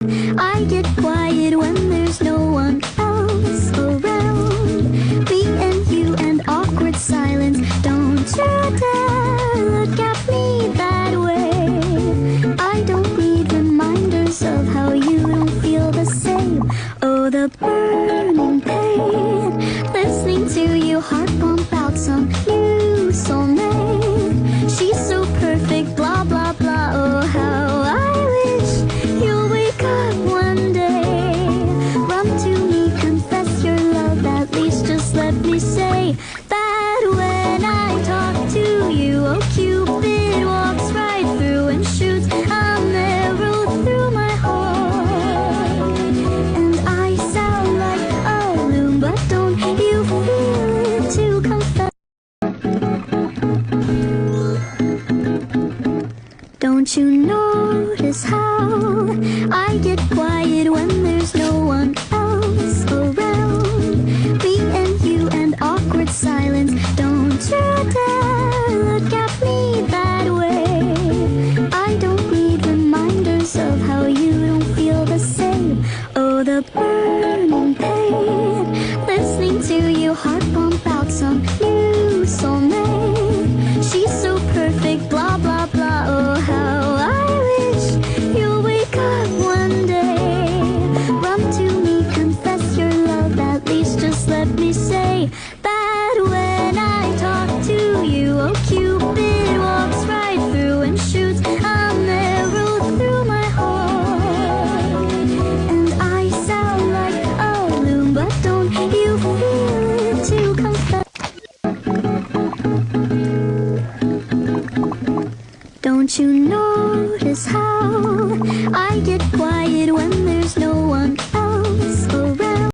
I get quiet when there's no one else around. Me and you and awkward silence. Don't you dare look at me that way. I don't need reminders of how you don't feel the same. Oh, the burning pain, listening to your heart pump out some new soulmate. She's so perfect, blah blah blah. Oh, how I wish you'll wake up one day. Run to me, confess your love, at least just let me say that when I talk to you, oh Cupid walks right through and shoots an arrow through my heart. And I sound like a loon, but don't you feel it to confess? Don't you notice how I get quiet when there's no one else around? Me and you and awkward silence. Don't you dare look at me that way. I don't need reminders of how you don't feel the same. Oh, the burning pain, listening to your heart pump out some new soulmate. She's so perfect, blah blah blah. Oh, how I wish you'll wake up one day. Run to me, confess your love, at least just let me say that when I talk to you, oh Cupid walks right through and shoots an arrow through my heart. And I sound like a loon, but don't you feel it to confess? Don't you notice how I get quiet when